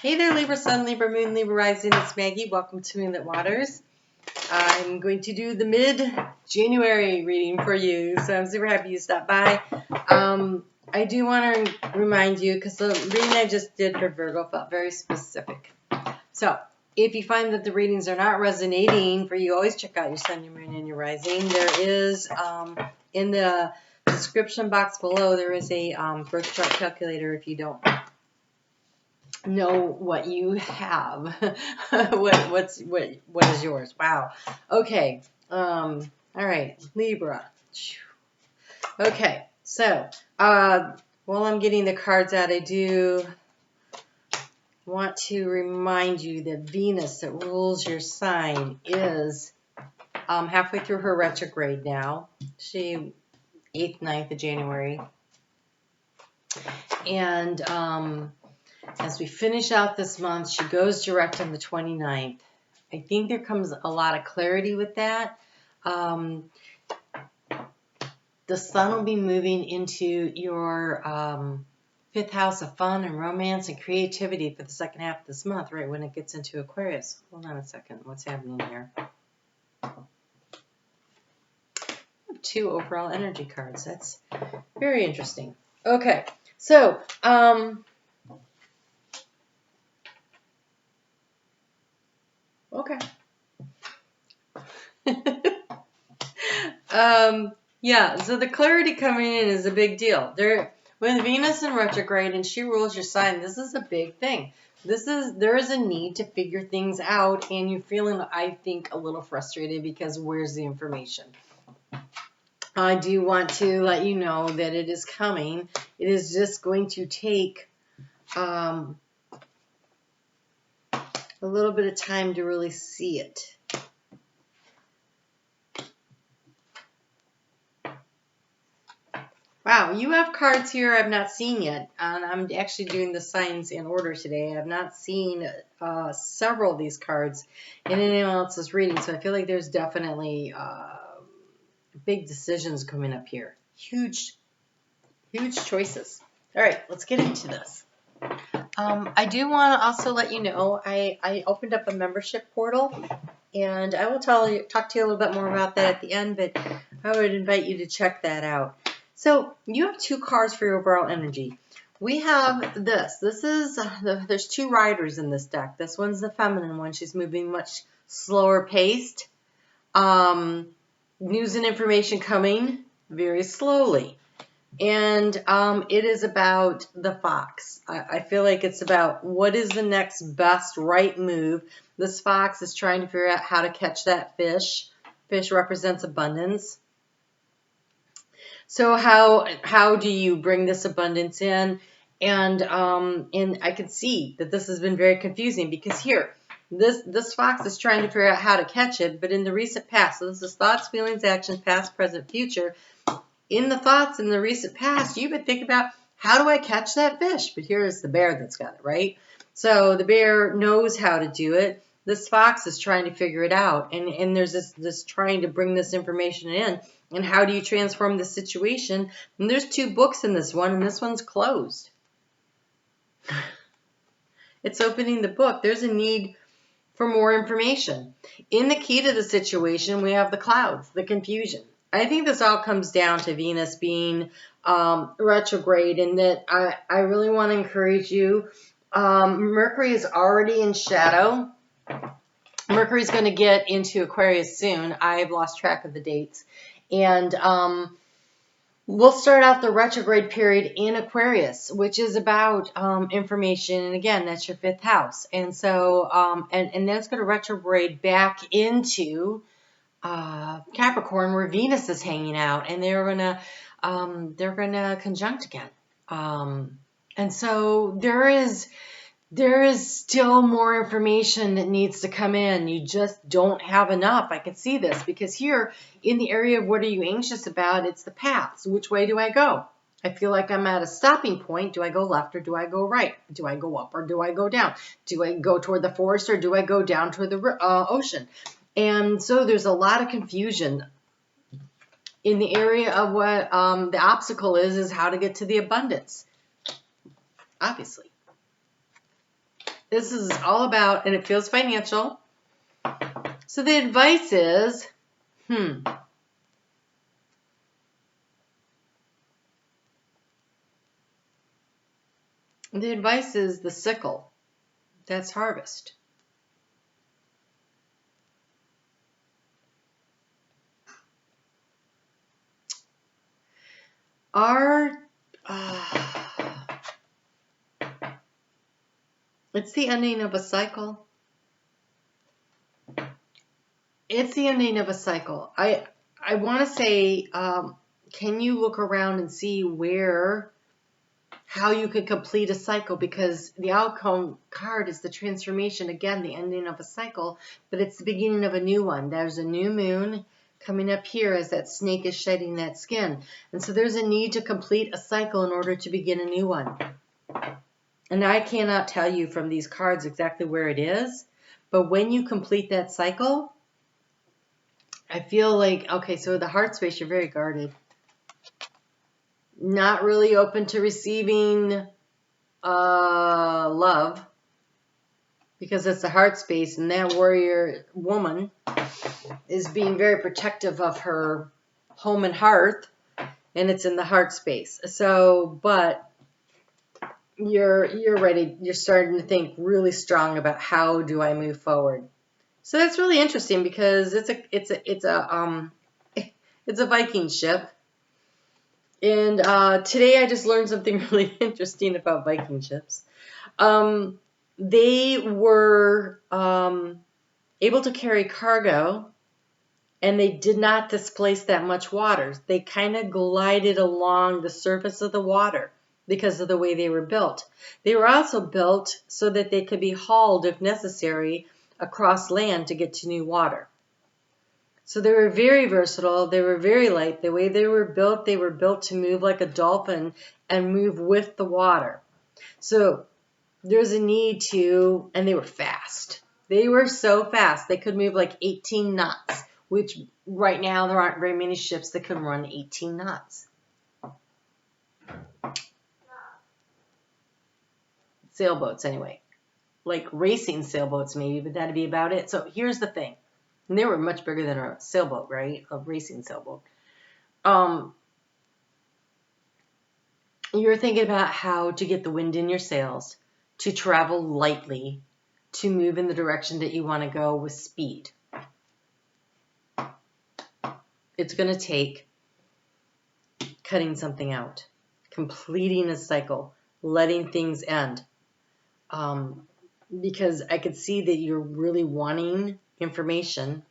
Hey there, Libra Sun, Libra Moon, Libra Rising. It's Maggie. Welcome to Moonlit Waters. I'm going to do the mid-January reading for you, so I'm super happy you stopped by. I do want to remind you, because the reading I just did for Virgo felt very specific. So if you find that the readings are not resonating for you, always check out your Sun, your Moon, and your Rising. There is, in the description box below, there is a birth chart calculator if you don't know what you have. what is yours? Wow. Okay. All right, Libra. Okay, so while I'm getting the cards out, I do want to remind you that Venus, that rules your sign, is halfway through her retrograde now. She 8th, 9th of January. And as we finish out this month, she goes direct on the 29th. I think there comes a lot of clarity with that. The sun will be moving into your 5th house of fun and romance and creativity for the second half of this month, right when it gets into Aquarius. Hold on a second. What's happening here? Two overall energy cards. That's very interesting. Okay, so okay. Yeah, so the clarity coming in is a big deal. With Venus in retrograde and she rules your sign, this is a big thing. There is a need to figure things out, and you're feeling, I think, a little frustrated because where's the information? I do want to let you know that it is coming. It is just going to take a little bit of time to really see it. Wow, you have cards here I've not seen yet, and I'm actually doing the signs in order today. I've not seen several of these cards in anyone else's reading, so I feel like there's definitely big decisions coming up here. Huge choices. All right, let's get into this. I do want to also let you know I opened up a membership portal, and I will talk to you a little bit more about that at the end, but I would invite you to check that out. So you have two cards for your overall energy. We have this. This is, there's two riders in this deck. This one's the feminine one. She's moving much slower paced. News and information coming very slowly. And it is about the fox. I feel like it's about what is the next best right move. This fox is trying to figure out how to catch that fish. Fish represents abundance. So how do you bring this abundance in? And I can see that this has been very confusing because here, this fox is trying to figure out how to catch it, but in the recent past, so this is thoughts, feelings, actions, past, present, future. In the thoughts in the recent past, you've been thinking about, how do I catch that fish? But here is the bear that's got it, right? So the bear knows how to do it. This fox is trying to figure it out, and there's this trying to bring this information in. And how do you transform the situation? And there's two books in this one, and this one's closed. It's opening the book. There's a need for more information. In the key to the situation, we have the clouds, the confusion. I think this all comes down to Venus being retrograde, and that I really want to encourage you. Mercury is already in shadow. Mercury's going to get into Aquarius soon. I've lost track of the dates. And we'll start out the retrograde period in Aquarius, which is about information. And again, that's your 5th house. And so, and then it's going to retrograde back into Capricorn, where Venus is hanging out, and they're gonna conjunct again. And so there is still more information that needs to come in. You just don't have enough. I can see this because here in the area of what are you anxious about, it's the paths. Which way do I go? I feel like I'm at a stopping point. Do I go left or do I go right? Do I go up or do I go down? Do I go toward the forest or do I go down toward the ocean? And so there's a lot of confusion in the area of what the obstacle is how to get to the abundance, obviously. This is all about, and it feels financial. So the advice is, the advice is the sickle. That's harvest. It's the ending of a cycle. It's the ending of a cycle. I want to say, can you look around and see how you could complete a cycle? Because the outcome card is the transformation, again, the ending of a cycle, but it's the beginning of a new one. There's a new moon coming up here as that snake is shedding that skin. And so there's a need to complete a cycle in order to begin a new one. And I cannot tell you from these cards exactly where it is, but when you complete that cycle, I feel like, okay, so the heart space, you're very guarded. Not really open to receiving love, because it's the heart space, and that warrior woman is being very protective of her home and hearth, and it's in the heart space. So, but you're ready. You're starting to think really strong about how do I move forward. So that's really interesting because it's a Viking ship. And today I just learned something really interesting about Viking ships. They were able to carry cargo, and they did not displace that much water. They kind of glided along the surface of the water because of the way they were built. They were also built so that they could be hauled, if necessary, across land to get to new water. So they were very versatile. They were very light. The way they were built to move like a dolphin and move with the water. So there's a need to, and they were fast. They were so fast. They could move like 18 knots, which right now there aren't very many ships that can run 18 knots. Sailboats anyway. Like racing sailboats maybe, but that'd be about it. So here's the thing. And they were much bigger than a sailboat, right? A racing sailboat. You're thinking about how to get the wind in your sails, to travel lightly, to move in the direction that you want to go with speed. It's going to take cutting something out, completing a cycle, letting things end. Because I could see that you're really wanting information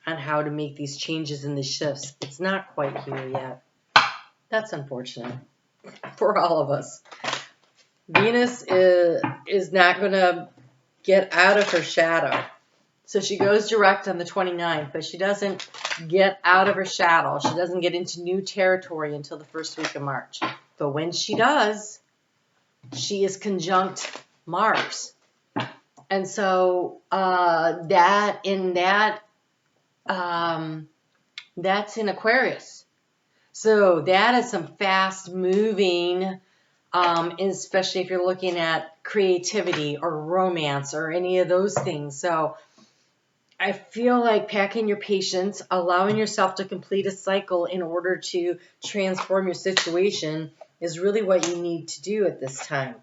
on how to make these changes in the shifts. It's not quite here yet. That's unfortunate for all of us. Venus is not going to get out of her shadow. So she goes direct on the 29th, but she doesn't get out of her shadow. She doesn't get into new territory until the first week of March. But when she does, she is conjunct Mars. And so that's in Aquarius. So that is some fast moving, especially if you're looking at creativity or romance or any of those things. So I feel like packing your patience, allowing yourself to complete a cycle in order to transform your situation is really what you need to do at this time.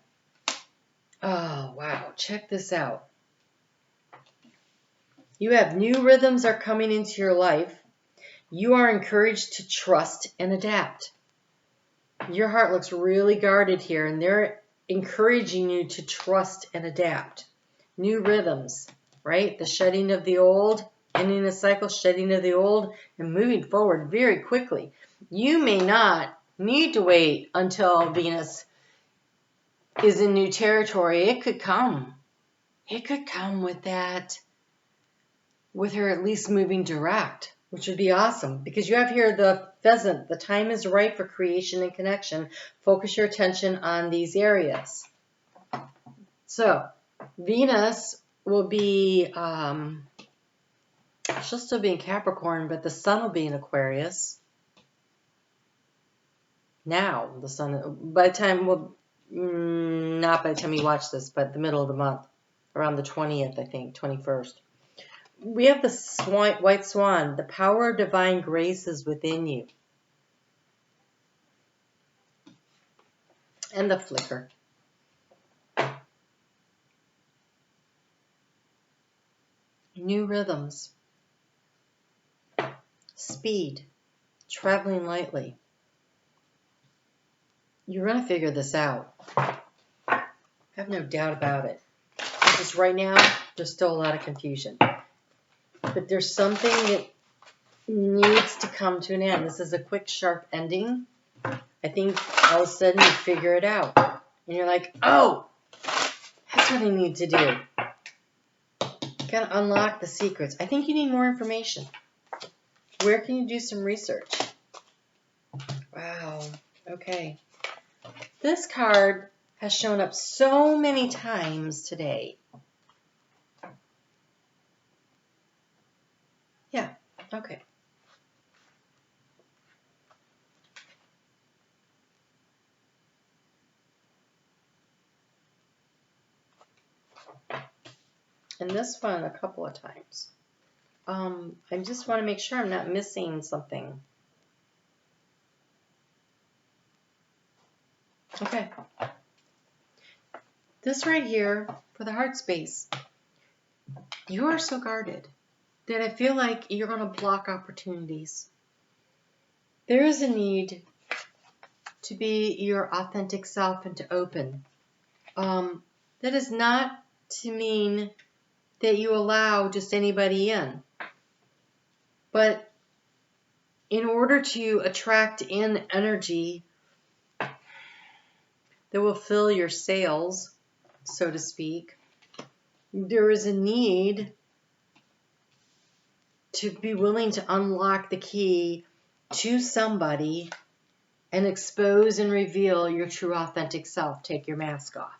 Oh, wow. Check this out. You have new rhythms are coming into your life. You are encouraged to trust and adapt. Your heart looks really guarded here, and they're encouraging you to trust and adapt. New rhythms, right? The shedding of the old, ending the cycle, shedding of the old, and moving forward very quickly. You may not need to wait until Venus is in new territory. It could come. It could come with that, with her at least moving direct, which would be awesome, because you have here the pheasant. The time is right for creation and connection. Focus your attention on these areas. So Venus will be, she'll still be in Capricorn, but the sun will be in Aquarius. Now, the sun, by the time, well, not by the time you watch this, but the middle of the month. around the 20th, I think, 21st. We have the white swan. The power of divine grace is within you. And the flicker. New rhythms. Speed. Traveling lightly. You're going to figure this out. I have no doubt about it. Just right now, there's still a lot of confusion. But there's something that needs to come to an end. This is a quick, sharp ending. I think all of a sudden you figure it out. And you're like, oh, that's what I need to do. You gotta unlock the secrets. I think you need more information. Where can you do some research? Wow. Okay. This card has shown up so many times today. Yeah. Okay. And this one a couple of times. I just want to make sure I'm not missing something. Okay. This right here, for the heart space, you are so guarded that I feel like you're going to block opportunities. There is a need to be your authentic self and to open. That is not to mean that you allow just anybody in. But in order to attract in energy that will fill your sails, so to speak, there is a need to be willing to unlock the key to somebody and expose and reveal your true authentic self. Take your mask off.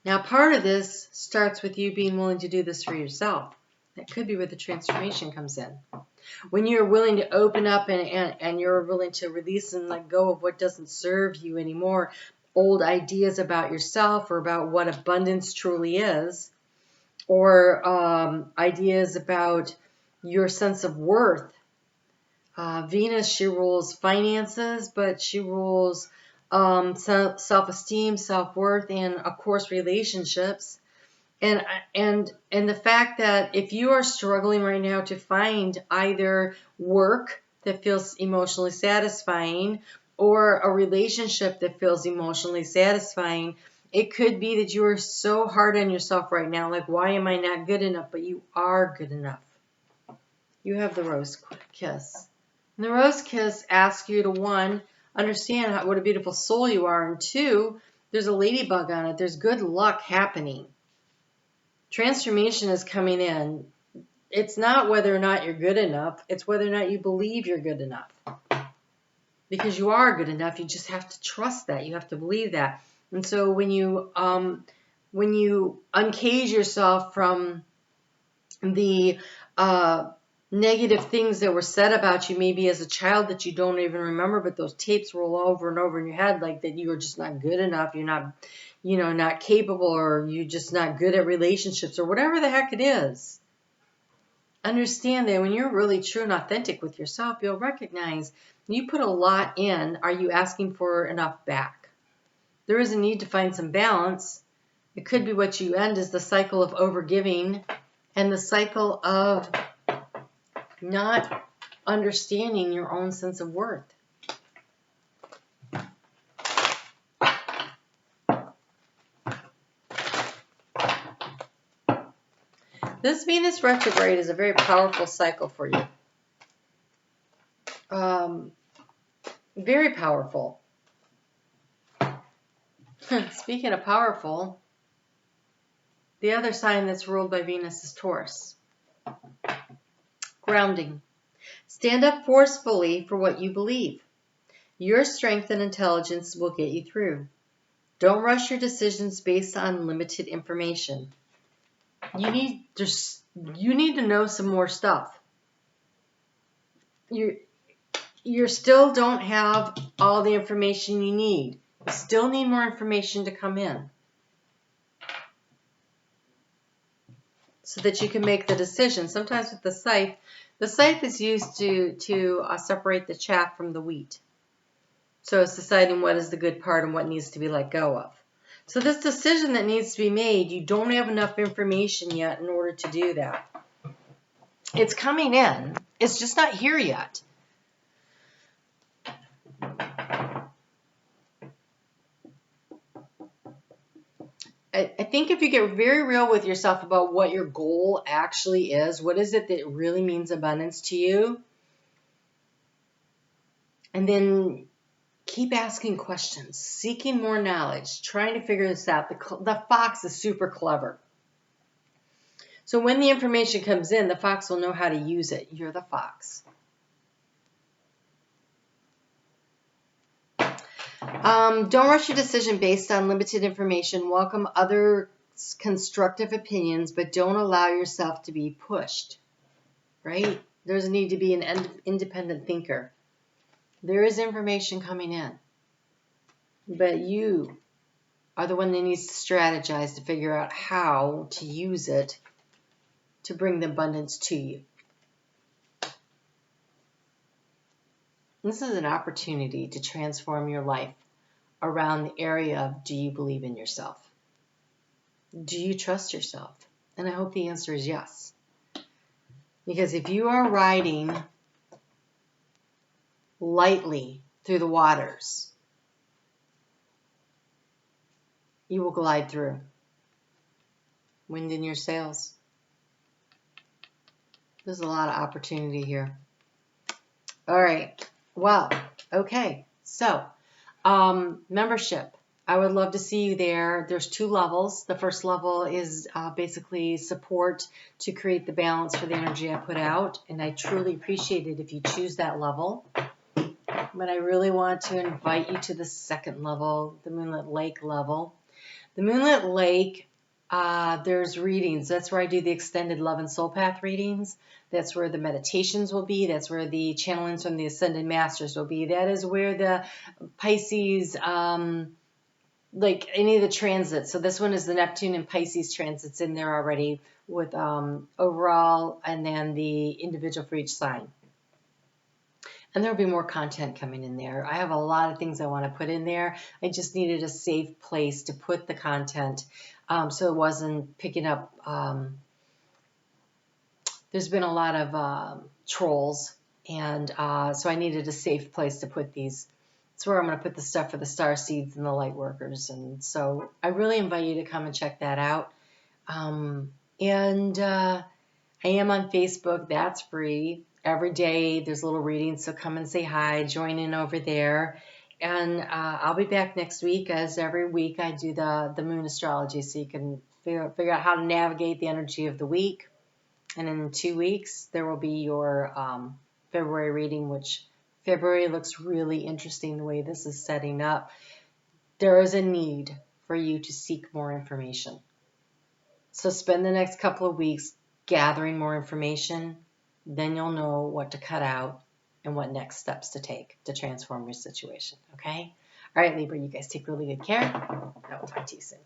Now, part of this starts with you being willing to do this for yourself. That could be where the transformation comes in. When you're willing to open up and you're willing to release and let go of what doesn't serve you anymore, old ideas about yourself or about what abundance truly is, or ideas about your sense of worth. Venus, she rules finances, but she rules self-esteem, self-worth, and of course relationships. And the fact that if you are struggling right now to find either work that feels emotionally satisfying or a relationship that feels emotionally satisfying, it could be that you are so hard on yourself right now, like, why am I not good enough? But you are good enough. You have the rose kiss. And the rose kiss asks you to, one, understand what a beautiful soul you are, and two, there's a ladybug on it. There's good luck happening. Transformation is coming in. It's not whether or not you're good enough. It's whether or not you believe you're good enough. Because you are good enough. You just have to trust that. You have to believe that. And so when you uncage yourself from the negative things that were said about you, maybe as a child that you don't even remember, but those tapes roll over and over in your head, like that you are just not good enough. You're not, not capable, or you're just not good at relationships, or whatever the heck it is. Understand that when you're really true and authentic with yourself, you'll recognize you put a lot in. Are you asking for enough back? There is a need to find some balance. It could be what you end is the cycle of overgiving and the cycle of not understanding your own sense of worth. This Venus retrograde is a very powerful cycle for you. Very powerful. Speaking of powerful, the other sign that's ruled by Venus is Taurus. Grounding. Stand up forcefully for what you believe. Your strength and intelligence will get you through. Don't rush your decisions based on limited information. You need to know some more stuff. You still don't have all the information you need. You still need more information to come in. so that you can make the decision. Sometimes with the scythe is used to separate the chaff from the wheat. So it's deciding what is the good part and what needs to be let go of. So this decision that needs to be made, you don't have enough information yet in order to do that. It's coming in. It's just not here yet. I think if you get very real with yourself about what your goal actually is, what is it that really means abundance to you, and then keep asking questions, seeking more knowledge, trying to figure this out. The fox is super clever. So when the information comes in, the fox will know how to use it. You're the fox. Don't rush your decision based on limited information. Welcome other constructive opinions, but don't allow yourself to be pushed, right? There's a need to be an independent thinker. There is information coming in, but you are the one that needs to strategize to figure out how to use it to bring the abundance to you. This is an opportunity to transform your life around the area of, do you believe in yourself? Do you trust yourself? And I hope the answer is yes. Because if you are riding lightly through the waters, you will glide through. Wind in your sails. There's a lot of opportunity here. All right. Well, okay. So, membership. I would love to see you there. There's 2 levels. The first level is basically support to create the balance for the energy I put out. And I truly appreciate it if you choose that level. But I really want to invite you to the second level, the Moonlit Lake level. The Moonlit Lake, there's readings. That's where I do the extended love and soul path readings. That's where the meditations will be. That's where the channelings from the Ascended Masters will be. That is where the Pisces, like any of the transits. So this one is the Neptune and Pisces transits in there already with overall and then the individual for each sign. And there'll be more content coming in there. I have a lot of things I want to put in there. I just needed a safe place to put the content so it wasn't picking up. There's been a lot of trolls, and so I needed a safe place to put these. It's where I'm going to put the stuff for the star seeds and the light workers. And so I really invite you to come and check that out. I am on Facebook. That's free. Every day there's little readings, so come and say hi, join in over there. And I'll be back next week, as every week I do the Moon Astrology, so you can figure out how to navigate the energy of the week. And in 2 weeks, there will be your February reading, which February looks really interesting the way this is setting up. There is a need for you to seek more information. So spend the next couple of weeks gathering more information. Then you'll know what to cut out and what next steps to take to transform your situation, okay? All right, Libra, you guys take really good care. I will talk to you soon.